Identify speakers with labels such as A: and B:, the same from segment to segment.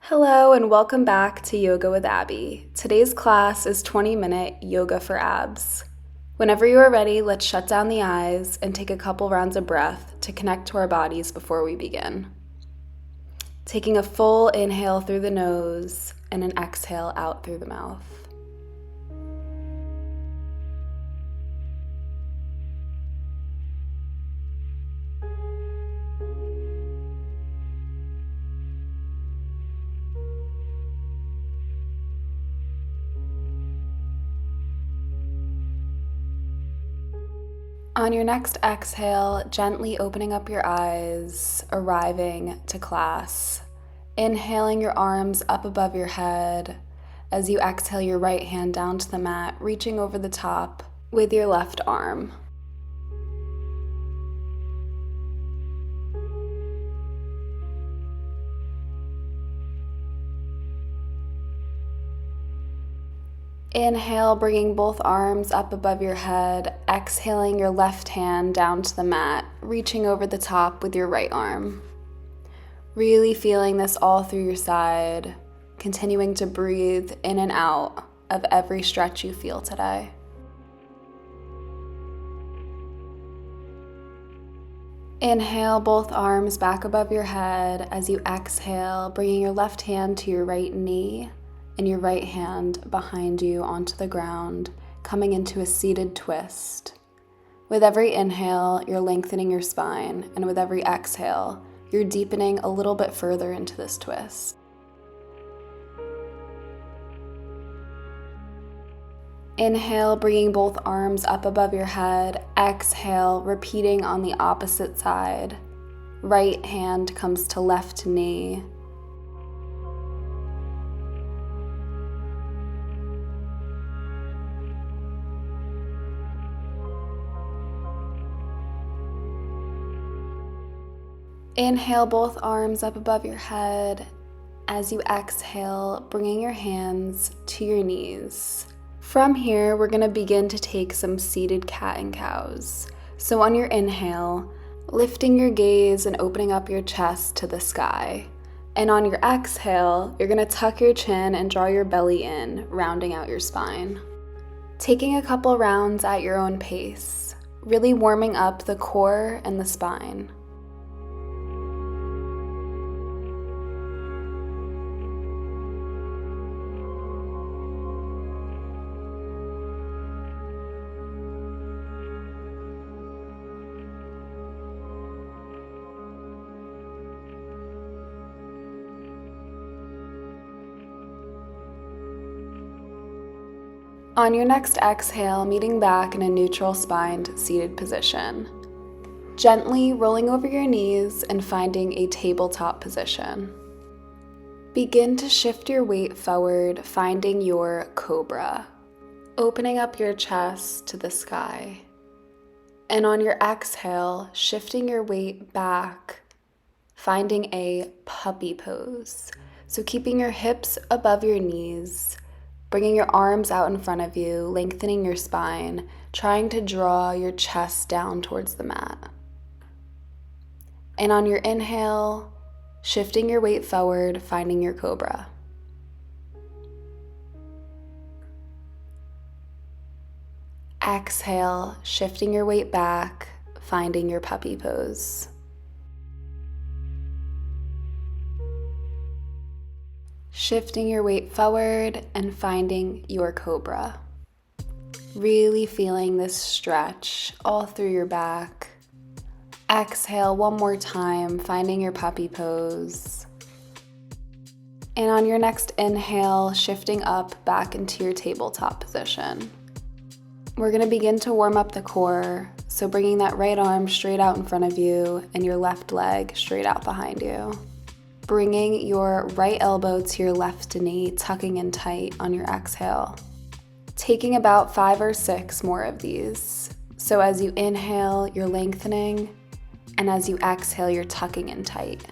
A: Hello and welcome back to Yoga with Abby. Today's class is 20-minute Yoga for Abs. Whenever you are ready, let's shut down the eyes and take a couple rounds of breath to connect to our bodies before we begin. Taking a full inhale through the nose and an exhale out through the mouth. On your next exhale, gently opening up your eyes, arriving to class. Inhaling your arms up above your head. As you exhale your right hand down to the mat, reaching over the top with your left arm. Inhale, bringing both arms up above your head. Exhaling your left hand down to the mat, reaching over the top with your right arm. Really feeling this all through your side, continuing to breathe in and out of every stretch you feel today. Inhale, both arms back above your head. As you exhale, bringing your left hand to your right knee and your right hand behind you onto the ground, coming into a seated twist. With every inhale, you're lengthening your spine, and with every exhale, you're deepening a little bit further into this twist. Inhale, bringing both arms up above your head. Exhale, repeating on the opposite side. Right hand comes to left knee. Inhale, both arms up above your head. As you exhale, bringing your hands to your knees. From here, we're going to begin to take some seated cat and cows. So on your inhale, lifting your gaze and opening up your chest to the sky. And on your exhale, you're going to tuck your chin and draw your belly in, rounding out your spine. Taking a couple rounds at your own pace, really warming up the core and the spine. On your next exhale, meeting back in a neutral spined seated position. Gently rolling over your knees and finding a tabletop position. Begin to shift your weight forward, finding your cobra. Opening up your chest to the sky. And on your exhale, shifting your weight back, finding a puppy pose. So keeping your hips above your knees, bringing your arms out in front of you, lengthening your spine, trying to draw your chest down towards the mat. And on your inhale, shifting your weight forward, finding your cobra. Exhale, shifting your weight back, finding your puppy pose. Shifting your weight forward and finding your cobra. Really feeling this stretch all through your back. Exhale one more time, finding your puppy pose. And on your next inhale, shifting up back into your tabletop position. We're going to begin to warm up the core, so bringing that right arm straight out in front of you and your left leg straight out behind you. Bringing your right elbow to your left knee, tucking in tight on your exhale. Taking about 5 or 6 more of these. So as you inhale, you're lengthening, and as you exhale, you're tucking in tight.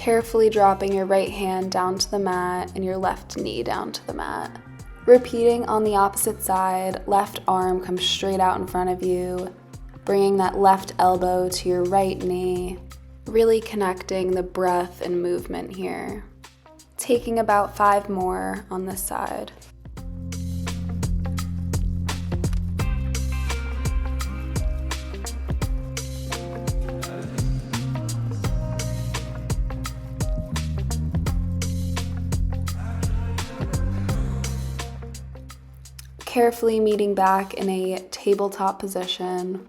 A: Carefully dropping your right hand down to the mat and your left knee down to the mat. Repeating on the opposite side, left arm comes straight out in front of you, bringing that left elbow to your right knee, really connecting the breath and movement here. Taking about 5 more on this side. Carefully meeting back in a tabletop position,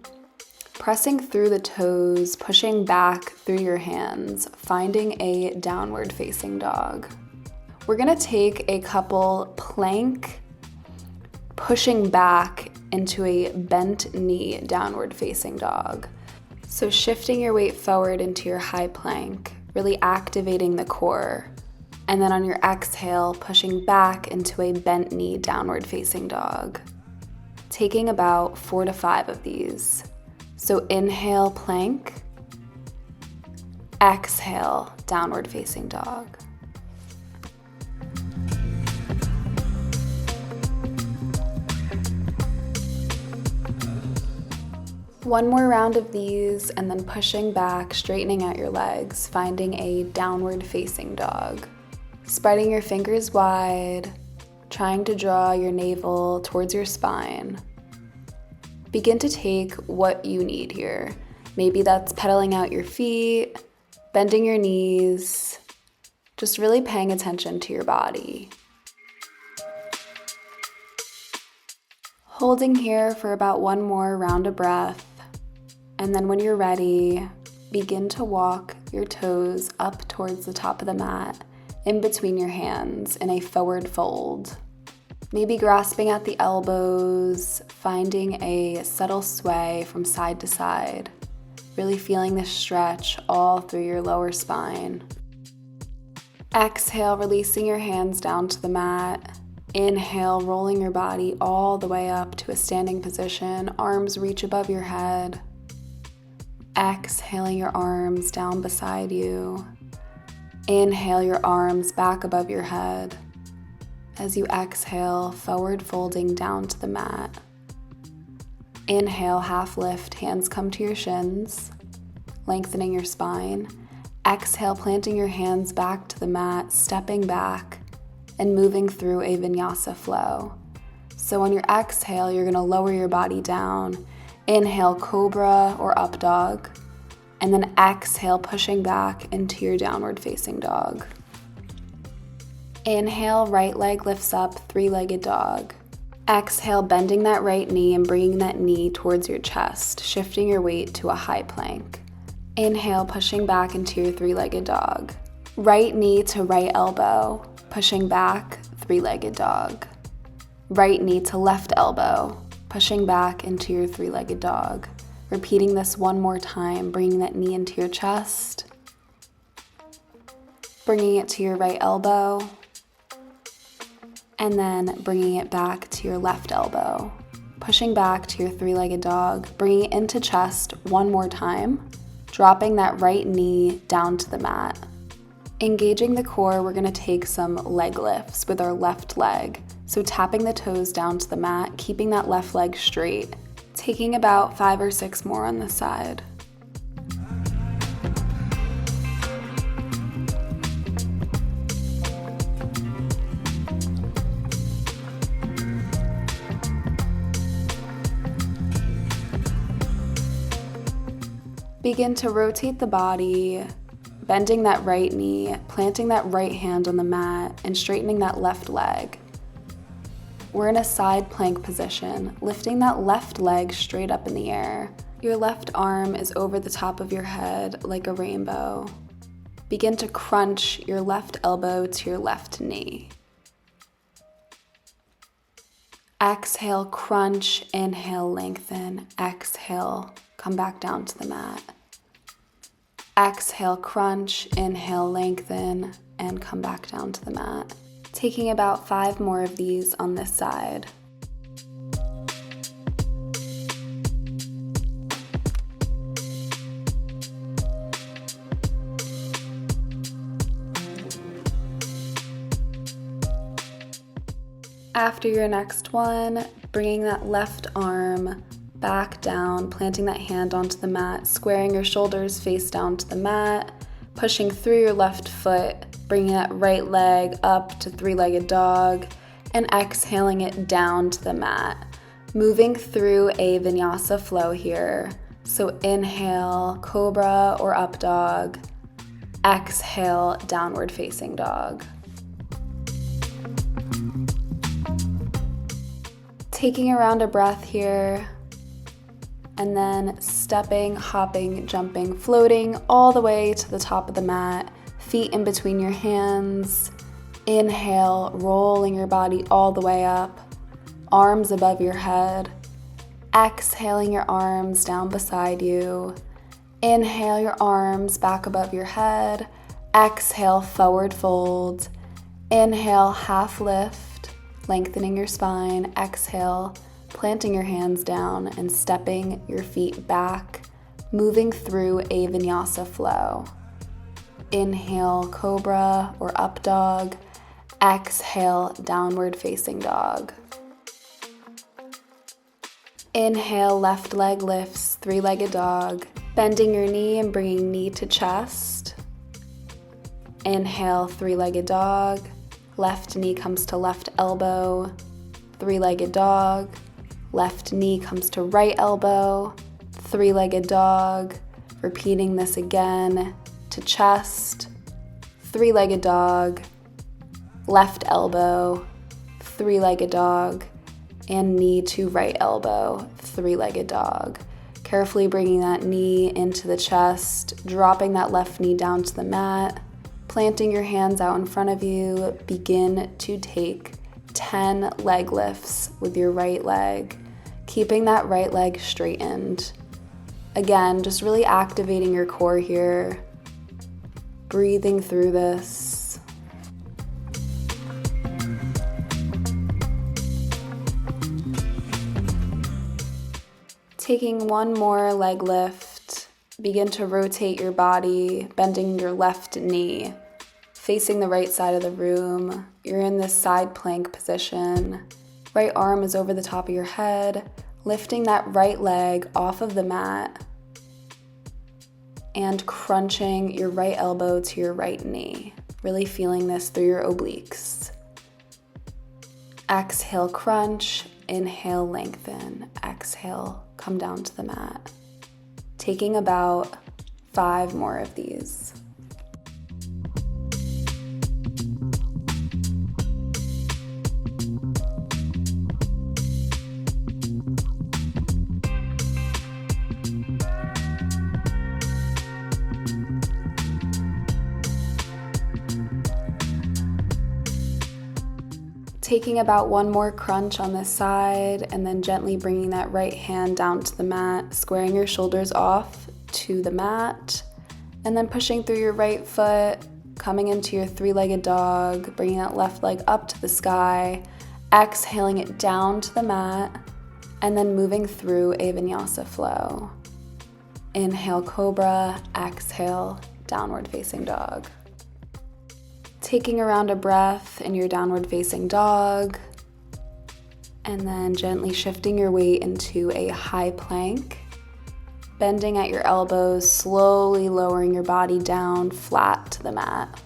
A: pressing through the toes, pushing back through your hands, finding a downward facing dog. We're gonna take a couple plank, pushing back into a bent knee downward facing dog. So shifting your weight forward into your high plank, really activating the core. And then on your exhale, pushing back into a bent knee downward facing dog. Taking about 4 to 5 of these. So inhale, plank. Exhale, downward facing dog. One more round of these and then pushing back, straightening out your legs, finding a downward facing dog. Spreading your fingers wide, trying to draw your navel towards your spine. Begin to take what you need here. Maybe that's pedaling out your feet, bending your knees, just really paying attention to your body. Holding here for about 1 more round of breath, and then when you're ready, begin to walk your toes up towards the top of the mat, in between your hands in a forward fold. Maybe grasping at the elbows, finding a subtle sway from side to side, really feeling the stretch all through your lower spine. Exhale, releasing your hands down to the mat. Inhale, rolling your body all the way up to a standing position, arms reach above your head. Exhaling your arms down beside you. Inhale your arms back above your head. As you exhale, forward folding down to the mat. Inhale, half lift, hands come to your shins, lengthening your spine. Exhale, planting your hands back to the mat, stepping back, and moving through a vinyasa flow. So on your exhale, you're gonna lower your body down. Inhale, cobra or up dog. And then exhale, pushing back into your downward facing dog. Inhale, right leg lifts up, 3-legged dog. Exhale, bending that right knee and bringing that knee towards your chest, shifting your weight to a high plank. Inhale, pushing back into your 3-legged dog. Right knee to right elbow, pushing back, 3-legged dog. Right knee to left elbow, pushing back into your 3-legged dog. Repeating this 1 more time, bringing that knee into your chest, bringing it to your right elbow, and then bringing it back to your left elbow. Pushing back to your 3-legged dog, bringing it into chest 1 more time, dropping that right knee down to the mat. Engaging the core, we're gonna take some leg lifts with our left leg. So tapping the toes down to the mat, keeping that left leg straight. Taking about 5 or 6 more on this side. Begin to rotate the body, bending that right knee, planting that right hand on the mat, and straightening that left leg. We're in a side plank position, lifting that left leg straight up in the air. Your left arm is over the top of your head like a rainbow. Begin to crunch your left elbow to your left knee. Exhale, crunch, inhale, lengthen. Exhale, come back down to the mat. Exhale, crunch, inhale, lengthen, and come back down to the mat. Taking about 5 more of these on this side. After your next one, bringing that left arm back down, planting that hand onto the mat, squaring your shoulders face down to the mat, pushing through your left foot, bringing that right leg up to three-legged dog, and exhaling it down to the mat. Moving through a vinyasa flow here. So inhale, cobra or up dog. Exhale, downward facing dog. Taking a round of breath here, and then stepping, hopping, jumping, floating all the way to the top of the mat, feet in between your hands. Inhale, rolling your body all the way up, arms above your head. Exhaling your arms down beside you. Inhale your arms back above your head. Exhale, forward fold. Inhale, half lift, lengthening your spine. Exhale, planting your hands down and stepping your feet back, moving through a vinyasa flow. Inhale, cobra or up dog. Exhale, downward facing dog. Inhale, left leg lifts, three-legged dog. Bending your knee and bringing knee to chest. Inhale, three-legged dog. Left knee comes to left elbow. Three-legged dog. Left knee comes to right elbow. Three-legged dog. Repeating this again to chest. Three-legged dog. Left elbow. Three-legged dog. And knee to right elbow, three-legged dog. Carefully bringing that knee into the chest, dropping that left knee down to the mat, planting your hands out in front of you. Begin to take 10 leg lifts with your right leg, keeping that right leg straightened. Again, just really activating your core here, breathing through this. Taking one more leg lift, begin to rotate your body, bending your left knee, facing the right side of the room. You're in this side plank position. Right arm is over the top of your head, lifting that right leg off of the mat and crunching your right elbow to your right knee. Really feeling this through your obliques. Exhale, crunch. Inhale, lengthen. Exhale, come down to the mat. Taking about 5 more of these. Taking about 1 more crunch on this side, and then gently bringing that right hand down to the mat, squaring your shoulders off to the mat, and then pushing through your right foot, coming into your three-legged dog, bringing that left leg up to the sky, exhaling it down to the mat, and then moving through a vinyasa flow. Inhale, cobra. Exhale, downward facing dog. Taking a round of breath in your downward facing dog, and then gently shifting your weight into a high plank, bending at your elbows, slowly lowering your body down flat to the mat.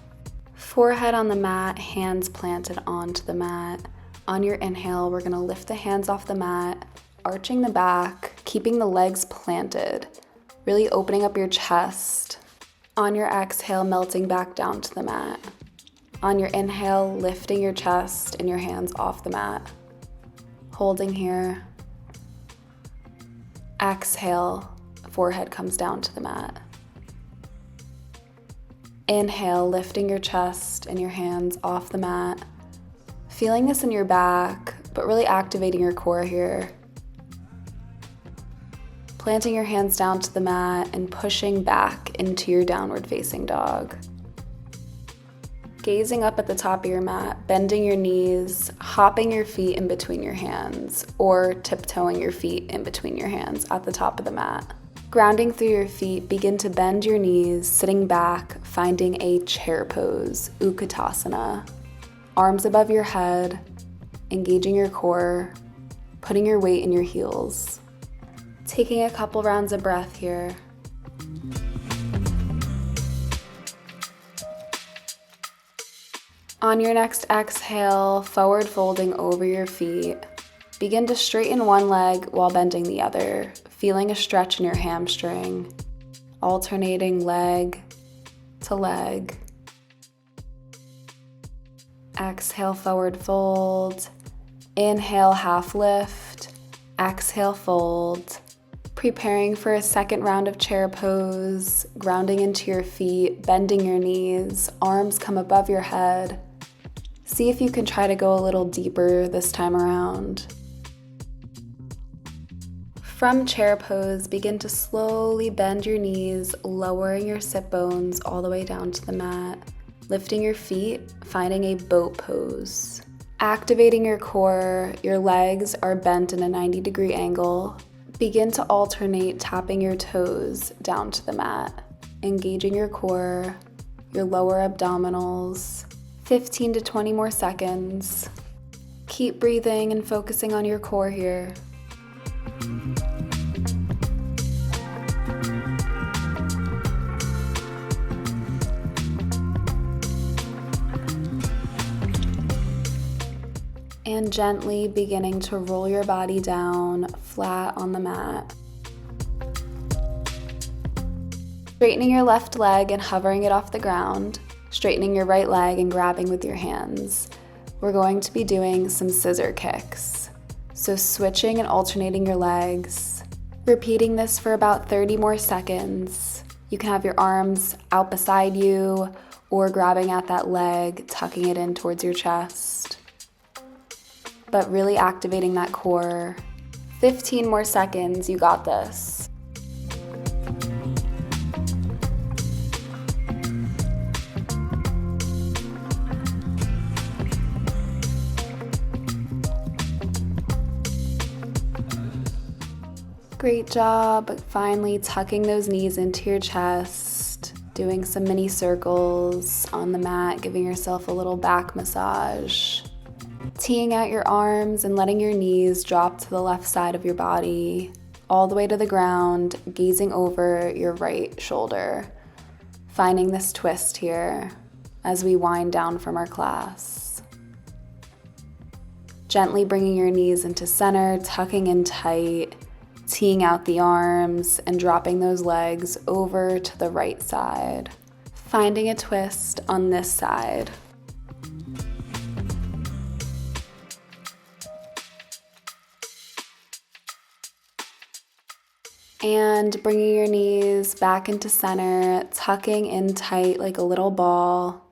A: Forehead on the mat, hands planted onto the mat. On your inhale, we're gonna lift the hands off the mat, arching the back, keeping the legs planted, really opening up your chest. On your exhale, melting back down to the mat. On your inhale, lifting your chest and your hands off the mat. Holding here. Exhale, forehead comes down to the mat. Inhale, lifting your chest and your hands off the mat. Feeling this in your back, but really activating your core here. Planting your hands down to the mat and pushing back into your downward facing dog. Gazing up at the top of your mat, bending your knees, hopping your feet in between your hands, or tiptoeing your feet in between your hands at the top of the mat. Grounding through your feet, begin to bend your knees, sitting back, finding a chair pose, Utkatasana. Arms above your head, engaging your core, putting your weight in your heels. Taking a couple rounds of breath here. On your next exhale, forward folding over your feet. Begin to straighten one leg while bending the other, feeling a stretch in your hamstring, alternating leg to leg. Exhale, forward fold. Inhale, half lift. Exhale, fold. Preparing for a second round of chair pose, grounding into your feet, bending your knees, arms come above your head. See if you can try to go a little deeper this time around. From chair pose, begin to slowly bend your knees, lowering your sit bones all the way down to the mat, lifting your feet, finding a boat pose. Activating your core, your legs are bent in a 90-degree angle. Begin to alternate tapping your toes down to the mat, engaging your core, your lower abdominals. 15 to 20 more seconds. Keep breathing and focusing on your core here. And gently beginning to roll your body down flat on the mat. Straightening your left leg and hovering it off the ground. Straightening your right leg and grabbing with your hands. We're going to be doing some scissor kicks. So switching and alternating your legs. Repeating this for about 30 more seconds. You can have your arms out beside you or grabbing at that leg, tucking it in towards your chest. But really activating that core. 15 more seconds, you got this. Great job. Finally tucking those knees into your chest, doing some mini circles on the mat, giving yourself a little back massage. Teeing out your arms and letting your knees drop to the left side of your body, all the way to the ground, gazing over your right shoulder. Finding this twist here as we wind down from our class. Gently bringing your knees into center, tucking in tight, teeing out the arms and dropping those legs over to the right side. Finding a twist on this side. And bringing your knees back into center, tucking in tight like a little ball.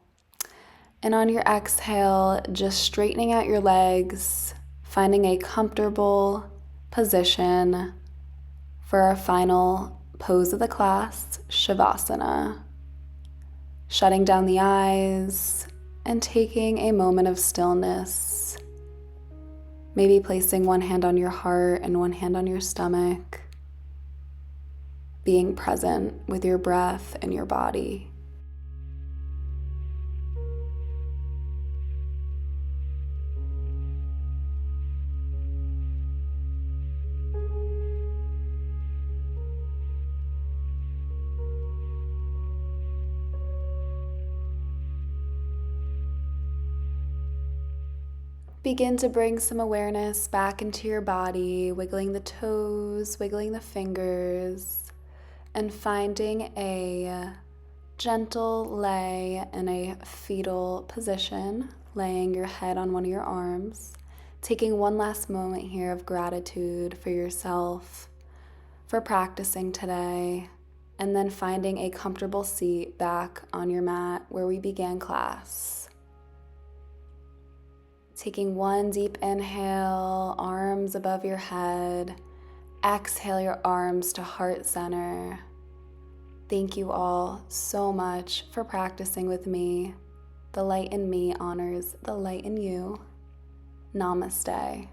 A: And on your exhale, just straightening out your legs, finding a comfortable position for our final pose of the class, Shavasana. Shutting down the eyes and taking a moment of stillness. Maybe placing one hand on your heart and one hand on your stomach. Being present with your breath and your body. Begin to bring some awareness back into your body, wiggling the toes, wiggling the fingers, and finding a gentle lay in a fetal position, laying your head on one of your arms, taking one last moment here of gratitude for yourself, for practicing today, and then finding a comfortable seat back on your mat where we began class. Taking one deep inhale, arms above your head. Exhale your arms to heart center. Thank you all so much for practicing with me. The light in me honors the light in you. Namaste.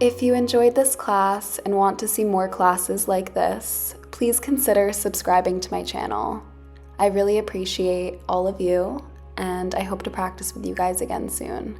A: If you enjoyed this class and want to see more classes like this, please consider subscribing to my channel. I really appreciate all of you, and I hope to practice with you guys again soon.